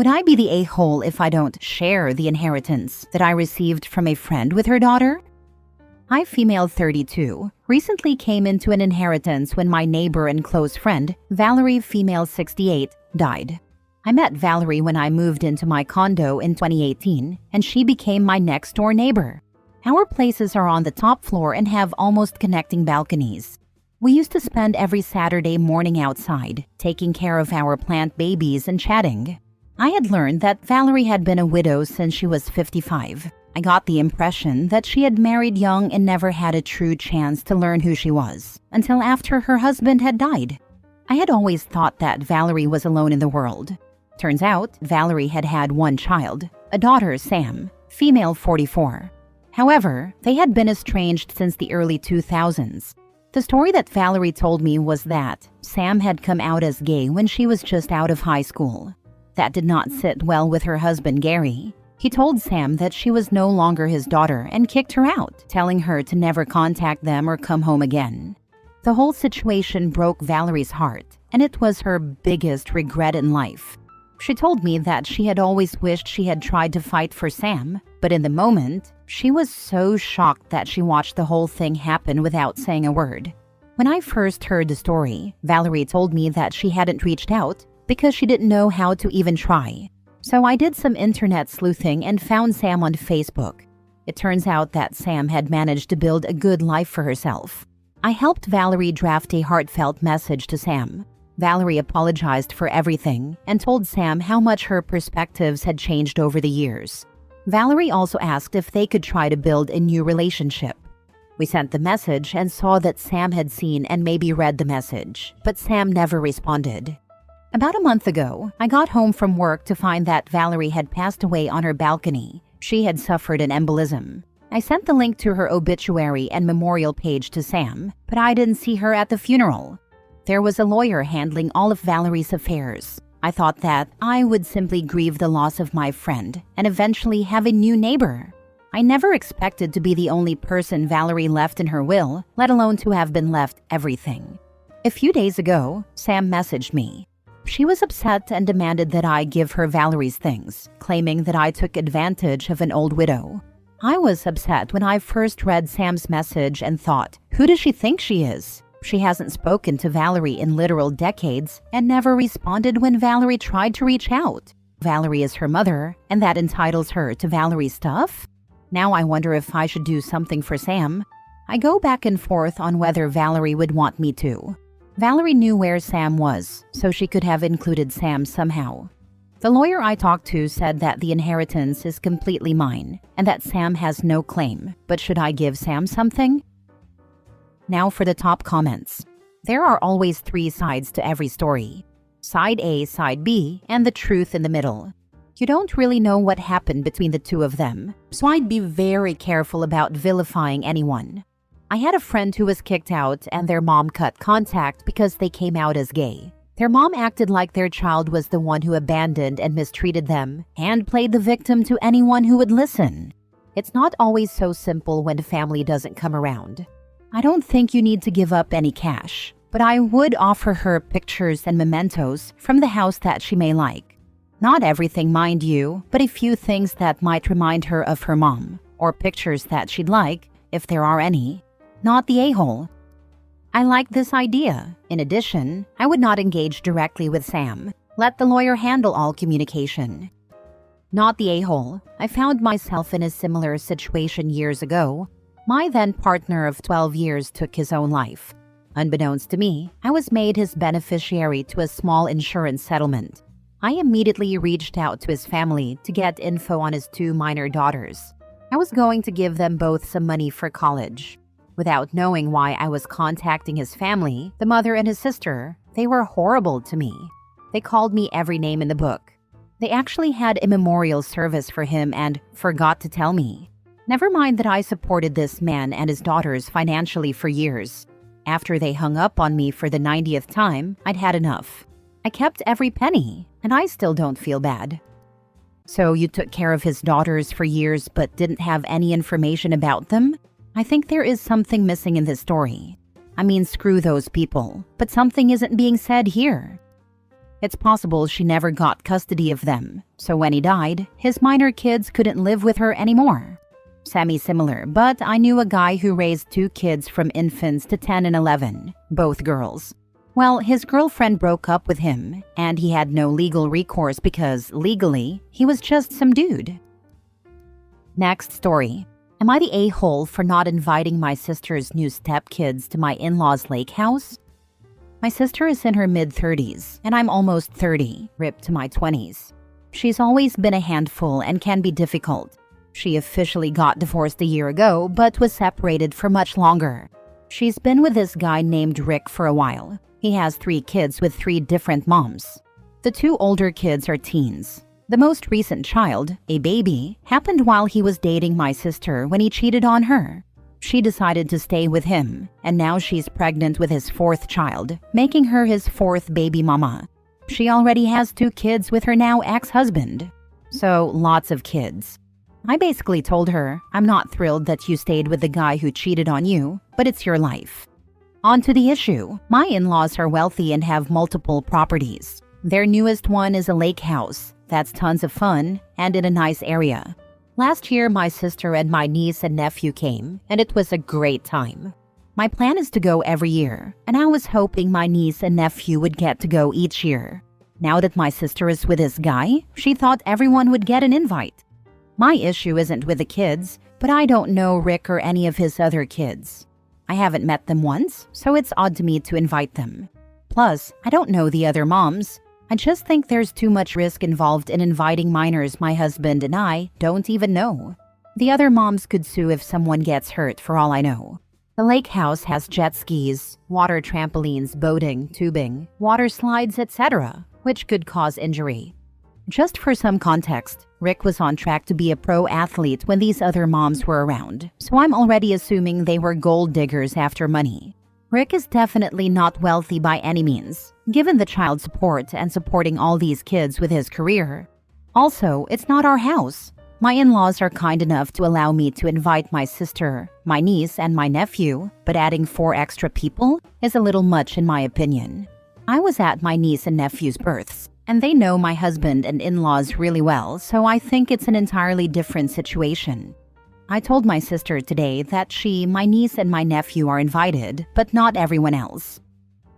Would I be the a-hole if I don't share the inheritance that I received from a friend with her daughter? I, female 32, recently came into an inheritance when my neighbor and close friend, Valerie, female 68, died. I met Valerie when I moved into my condo in 2018, and she became my next-door neighbor. Our places are on the top floor and have almost connecting balconies. We used to spend every Saturday morning outside, taking care of our plant babies and chatting. I had learned that Valerie had been a widow since she was 55. I got the impression that she had married young and never had a true chance to learn who she was, until after her husband had died. I had always thought that Valerie was alone in the world. Turns out, Valerie had had one child, a daughter, Sam, female 44. However, they had been estranged since the early 2000s. The story that Valerie told me was that Sam had come out as gay when she was just out of high school. That did not sit well with her husband, Gary. He told Sam that she was no longer his daughter and kicked her out, telling her to never contact them or come home again. The whole situation broke Valerie's heart, and it was her biggest regret in life. She told me that she had always wished she had tried to fight for Sam, but in the moment, she was so shocked that she watched the whole thing happen without saying a word. When I first heard the story, Valerie told me that she hadn't reached out because she didn't know how to even try. So I did some internet sleuthing and found Sam on Facebook. It turns out that Sam had managed to build a good life for herself. I helped Valerie draft a heartfelt message to Sam. Valerie apologized for everything and told Sam how much her perspectives had changed over the years. Valerie also asked if they could try to build a new relationship. We sent the message and saw that Sam had seen and maybe read the message, but Sam never responded. About a month ago, I got home from work to find that Valerie had passed away on her balcony. She had suffered an embolism. I sent the link to her obituary and memorial page to Sam, but I didn't see her at the funeral. There was a lawyer handling all of Valerie's affairs. I thought that I would simply grieve the loss of my friend and eventually have a new neighbor. I never expected to be the only person Valerie left in her will, let alone to have been left everything. A few days ago, Sam messaged me. She was upset and demanded that I give her Valerie's things, claiming that I took advantage of an old widow. I was upset when I first read Sam's message and thought, who does she think she is? She hasn't spoken to Valerie in literal decades and never responded when Valerie tried to reach out. Valerie is her mother, and that entitles her to Valerie's stuff? Now I wonder if I should do something for Sam. I go back and forth on whether Valerie would want me to. Valerie knew where Sam was, so she could have included Sam somehow. The lawyer I talked to said that the inheritance is completely mine and that Sam has no claim, but should I give Sam something? Now for the top comments. There are always 3 sides to every story. Side A, Side B, and the truth in the middle. You don't really know what happened between the two of them, so I'd be very careful about vilifying anyone. I had a friend who was kicked out and their mom cut contact because they came out as gay. Their mom acted like their child was the one who abandoned and mistreated them and played the victim to anyone who would listen. It's not always so simple when family doesn't come around. I don't think you need to give up any cash, but I would offer her pictures and mementos from the house that she may like. Not everything, mind you, but a few things that might remind her of her mom, or pictures that she'd like, if there are any. Not the a-hole. I like this idea. In addition, I would not engage directly with Sam. Let the lawyer handle all communication. Not the a-hole. I found myself in a similar situation years ago. My then partner of 12 years took his own life. Unbeknownst to me, I was made his beneficiary to a small insurance settlement. I immediately reached out to his family to get info on his 2 minor daughters. I was going to give them both some money for college. Without knowing why I was contacting his family, the mother and his sister, they were horrible to me. They called me every name in the book. They actually had a memorial service for him and forgot to tell me. Never mind that I supported this man and his daughters financially for years. After they hung up on me for the 90th time, I'd had enough. I kept every penny, and I still don't feel bad. So you took care of his daughters for years but didn't have any information about them? I think there is something missing in this story. I mean, screw those people, but something isn't being said here. It's possible she never got custody of them, so when he died, his minor kids couldn't live with her anymore. Semi-similar, but I knew a guy who raised 2 kids from infants to 10 and 11, both girls. Well, his girlfriend broke up with him, and he had no legal recourse because, legally, he was just some dude. Next story. Am I the a-hole for not inviting my sister's new stepkids to my in-laws' lake house? My sister is in her mid-30s, and I'm almost 30, ripped to my 20s. She's always been a handful and can be difficult. She officially got divorced a year ago, but was separated for much longer. She's been with this guy named Rick for a while. He has 3 kids with 3 different moms. The 2 older kids are teens. The most recent child, a baby, happened while he was dating my sister when he cheated on her. She decided to stay with him, and now she's pregnant with his 4th child, making her his 4th baby mama. She already has 2 kids with her now ex-husband. So, lots of kids. I basically told her, I'm not thrilled that you stayed with the guy who cheated on you, but it's your life. On to the issue. My in-laws are wealthy and have multiple properties. Their newest one is a lake house. That's tons of fun and in a nice area. Last year, my sister and my niece and nephew came, and it was a great time. My plan is to go every year, and I was hoping my niece and nephew would get to go each year. Now that my sister is with this guy, she thought everyone would get an invite. My issue isn't with the kids, but I don't know Rick or any of his other kids. I haven't met them once, so it's odd to me to invite them. Plus, I don't know the other moms. I just think there's too much risk involved in inviting minors my husband and I don't even know. The other moms could sue if someone gets hurt for all I know. The lake house has jet skis, water trampolines, boating, tubing, water slides, etc., which could cause injury. Just for some context, Rick was on track to be a pro athlete when these other moms were around, so I'm already assuming they were gold diggers after money. Rick is definitely not wealthy by any means, given the child support and supporting all these kids with his career. Also, it's not our house. My in-laws are kind enough to allow me to invite my sister, my niece, and my nephew, but adding 4 extra people is a little much in my opinion. I was at my niece and nephew's births, and they know my husband and in-laws really well, so I think it's an entirely different situation. I told my sister today that she, my niece, and my nephew are invited, but not everyone else.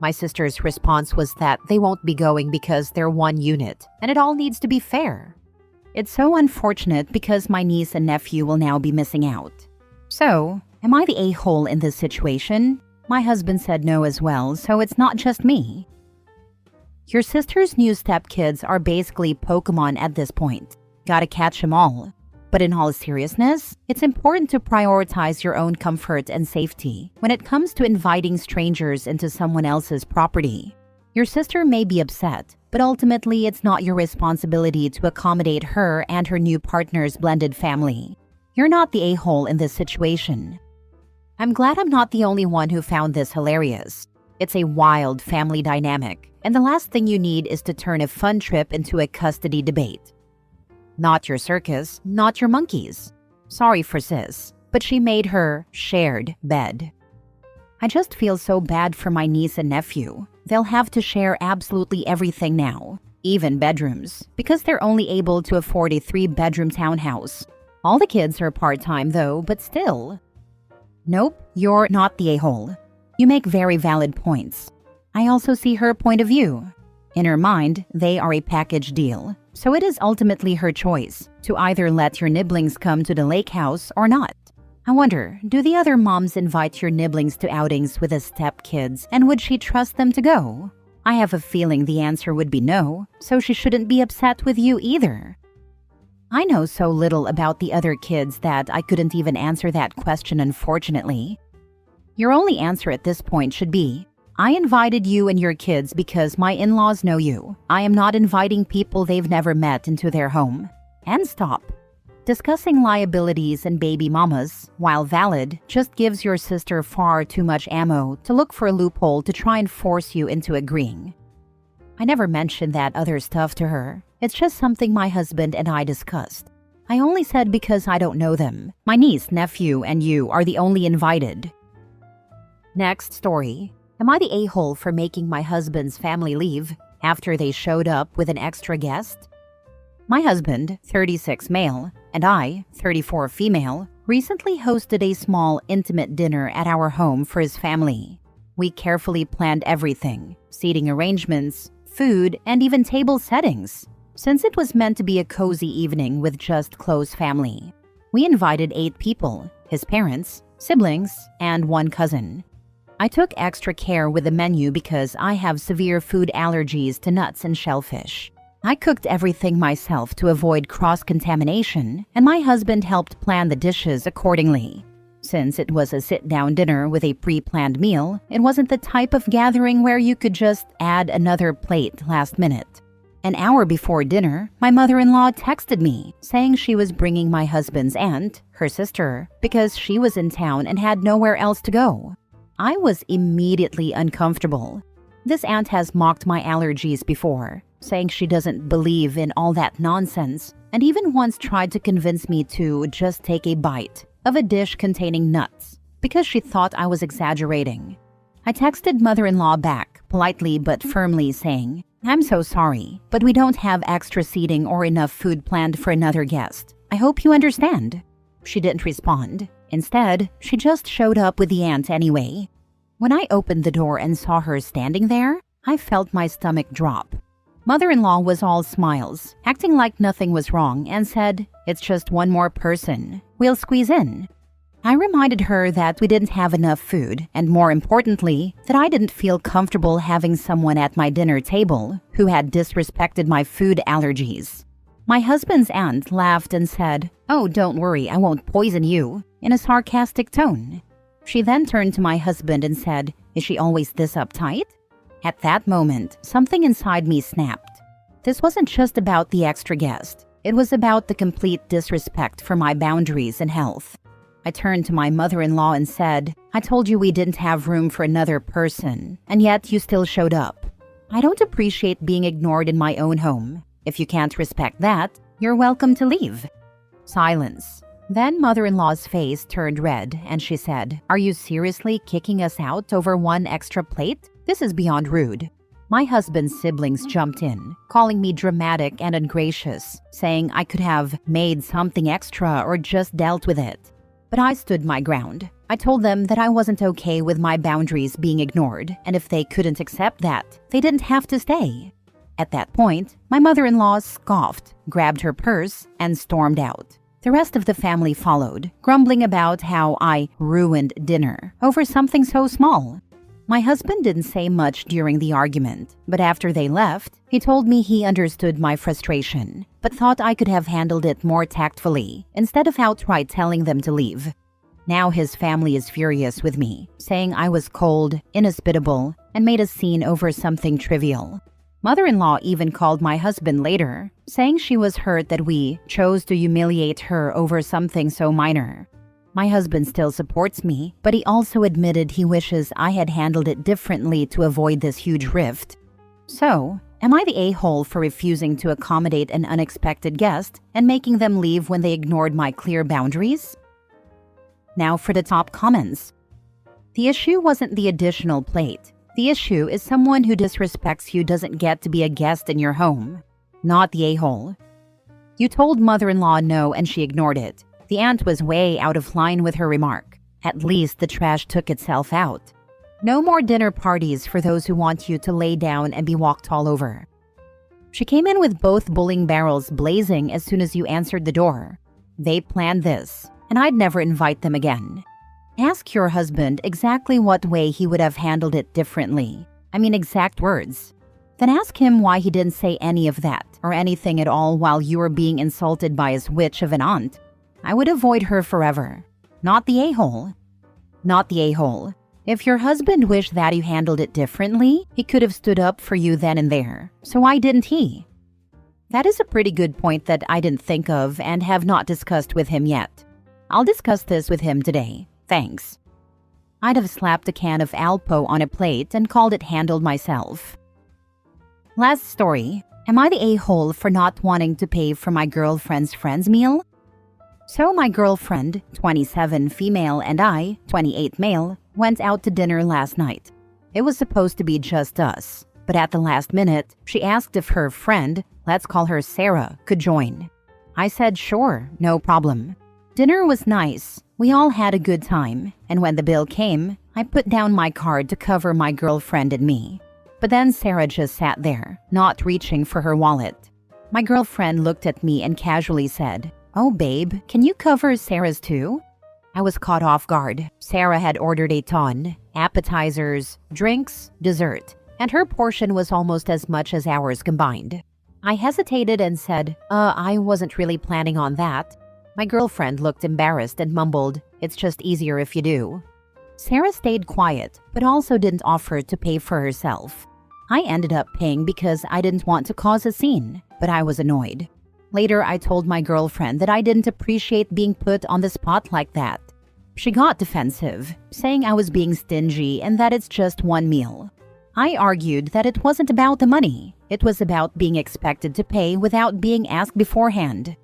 My sister's response was that they won't be going because they're one unit, and it all needs to be fair. It's so unfortunate because my niece and nephew will now be missing out. So, am I the a-hole in this situation? My husband said no as well, so it's not just me. Your sister's new stepkids are basically Pokemon at this point. Gotta catch 'em all. But in all seriousness, it's important to prioritize your own comfort and safety when it comes to inviting strangers into someone else's property. Your sister may be upset, but ultimately it's not your responsibility to accommodate her and her new partner's blended family. You're not the a-hole in this situation. I'm glad I'm not the only one who found this hilarious. It's a wild family dynamic, and the last thing you need is to turn a fun trip into a custody debate. Not your circus, not your monkeys. Sorry for sis, but she made her shared bed. I just feel so bad for my niece and nephew. They'll have to share absolutely everything now, even bedrooms, because they're only able to afford a 3-bedroom townhouse. All the kids are part-time though, but still. Nope, you're not the a-hole. You make very valid points. I also see her point of view. In her mind, they are a package deal, so it is ultimately her choice to either let your nibblings come to the lake house or not. I wonder, do the other moms invite your nibblings to outings with the stepkids, and would she trust them to go? I have a feeling the answer would be no, so she shouldn't be upset with you either. I know so little about the other kids that I couldn't even answer that question, unfortunately. Your only answer at this point should be, I invited you and your kids because my in-laws know you. I am not inviting people they've never met into their home. And stop. Discussing liabilities and baby mamas, while valid, just gives your sister far too much ammo to look for a loophole to try and force you into agreeing. I never mentioned that other stuff to her. It's just something my husband and I discussed. I only said because I don't know them. My niece, nephew, and you are the only invited. Next story. Am I the a-hole for making my husband's family leave? after they showed up with an extra guest? My husband, 36 male, and I, 34 female, recently hosted a small, intimate dinner at our home for his family. We carefully planned everything: seating arrangements, food, and even table settings, since it was meant to be a cozy evening with just close family. We invited 8 people: his parents, siblings, and 1 cousin. I took extra care with the menu because I have severe food allergies to nuts and shellfish. I cooked everything myself to avoid cross-contamination, and my husband helped plan the dishes accordingly. Since it was a sit-down dinner with a pre-planned meal, it wasn't the type of gathering where you could just add another plate last minute. An hour before dinner, my mother-in-law texted me saying she was bringing my husband's aunt, her sister, because she was in town and had nowhere else to go. I was immediately uncomfortable. This aunt has mocked my allergies before, saying she doesn't believe in all that nonsense, and even once tried to convince me to just take a bite of a dish containing nuts because she thought I was exaggerating. I texted mother-in-law back, politely but firmly saying, "I'm so sorry, but we don't have extra seating or enough food planned for another guest. I hope you understand." She didn't respond. Instead, she just showed up with the aunt anyway. When I opened the door and saw her standing there, I felt my stomach drop. Mother-in-law was all smiles, acting like nothing was wrong, and said, "It's just one more person. We'll squeeze in." I reminded her that we didn't have enough food, and more importantly, that I didn't feel comfortable having someone at my dinner table who had disrespected my food allergies. My husband's aunt laughed and said, "Oh, don't worry, I won't poison you," in a sarcastic tone. She then turned to my husband and said, "Is she always this uptight?" At that moment, something inside me snapped. This wasn't just about the extra guest. It was about the complete disrespect for my boundaries and health. I turned to my mother-in-law and said, "I told you we didn't have room for another person, and yet you still showed up. I don't appreciate being ignored in my own home. If you can't respect that, you're welcome to leave." Silence. Then mother-in-law's face turned red and she said, "Are you seriously kicking us out over one extra plate? This is beyond rude." My husband's siblings jumped in, calling me dramatic and ungracious, saying I could have made something extra or just dealt with it. But I stood my ground. I told them that I wasn't okay with my boundaries being ignored, and if they couldn't accept that, they didn't have to stay. At that point, my mother-in-law scoffed, grabbed her purse, and stormed out. The rest of the family followed, grumbling about how I ruined dinner over something so small. My husband didn't say much during the argument, but after they left, he told me he understood my frustration, but thought I could have handled it more tactfully instead of outright telling them to leave. Now his family is furious with me, saying I was cold, inhospitable, and made a scene over something trivial. Mother-in-law even called my husband later, saying she was hurt that we chose to humiliate her over something so minor. My husband still supports me, but he also admitted he wishes I had handled it differently to avoid this huge rift. So, am I the a-hole for refusing to accommodate an unexpected guest and making them leave when they ignored my clear boundaries? Now for the top comments. The issue wasn't the additional plate. The issue is someone who disrespects you doesn't get to be a guest in your home. Not the a-hole. You told mother-in-law no and she ignored it. The aunt was way out of line with her remark. At least the trash took itself out. No more dinner parties for those who want you to lay down and be walked all over. She came in with both bowling barrels blazing as soon as you answered the door. They planned this, and I'd never invite them again. Ask your husband exactly what way he would have handled it differently. I mean exact words. Then ask him why he didn't say any of that or anything at all while you were being insulted by his witch of an aunt. I would avoid her forever. Not the a-hole. Not the a-hole. If your husband wished that you handled it differently, he could have stood up for you then and there. So why didn't he? That is a pretty good point that I didn't think of and have not discussed with him yet. I'll discuss this with him today. Thanks. I'd have slapped a can of Alpo on a plate and called it handled myself. Last story. Am I the a-hole for not wanting to pay for my girlfriend's friend's meal? So my girlfriend, 27 female, and I, 28 male, went out to dinner last night. It was supposed to be just us, but But at the last minute, she asked if her friend, let's call her Sarah, could join. I said sure, no problem. Dinner was nice. We all had a good time, and when the bill came, I put down my card to cover my girlfriend and me. But then Sarah just sat there, not reaching for her wallet. My girlfriend looked at me and casually said, "Oh babe, can you cover Sarah's too?" I was caught off guard. Sarah had ordered a ton, appetizers, drinks, dessert, and her portion was almost as much as ours combined. I hesitated and said, I wasn't really planning on that." My girlfriend looked embarrassed and mumbled, "It's just easier if you do." Sarah stayed quiet, but also didn't offer to pay for herself. I ended up paying because I didn't want to cause a scene, but I was annoyed. Later, I told my girlfriend that I didn't appreciate being put on the spot like that. She got defensive, saying I was being stingy and that it's just one meal. I argued that it wasn't about the money. It was about being expected to pay without being asked beforehand.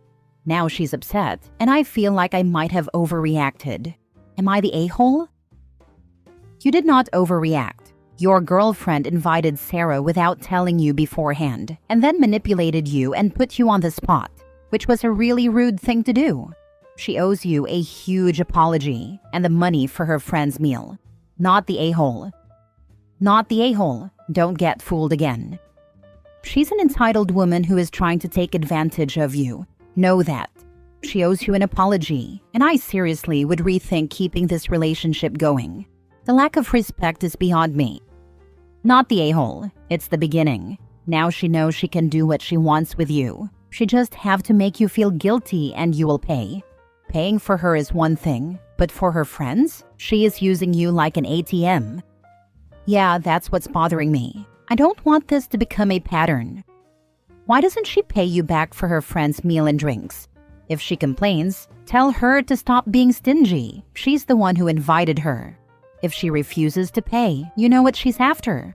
Now she's upset, and I feel like I might have overreacted. Am I the a-hole? You did not overreact. Your girlfriend invited Sarah without telling you beforehand, and then manipulated you and put you on the spot, which was a really rude thing to do. She owes you a huge apology and the money for her friend's meal. Not the a-hole. Not the a-hole. Don't get fooled again. She's an entitled woman who is trying to take advantage of you. Know that. She owes you an apology, and I seriously would rethink keeping this relationship going. The lack of respect is beyond me. Not the a-hole. It's the beginning. Now she knows she can do what she wants with you. She just have to make you feel guilty and you will pay. Paying for her is one thing, but for her friends, she is using you like an ATM. Yeah, that's what's bothering me. I don't want this to become a pattern. Why doesn't she pay you back for her friend's meal and drinks? If she complains, tell her to stop being stingy. She's the one who invited her. If she refuses to pay, you know what she's after.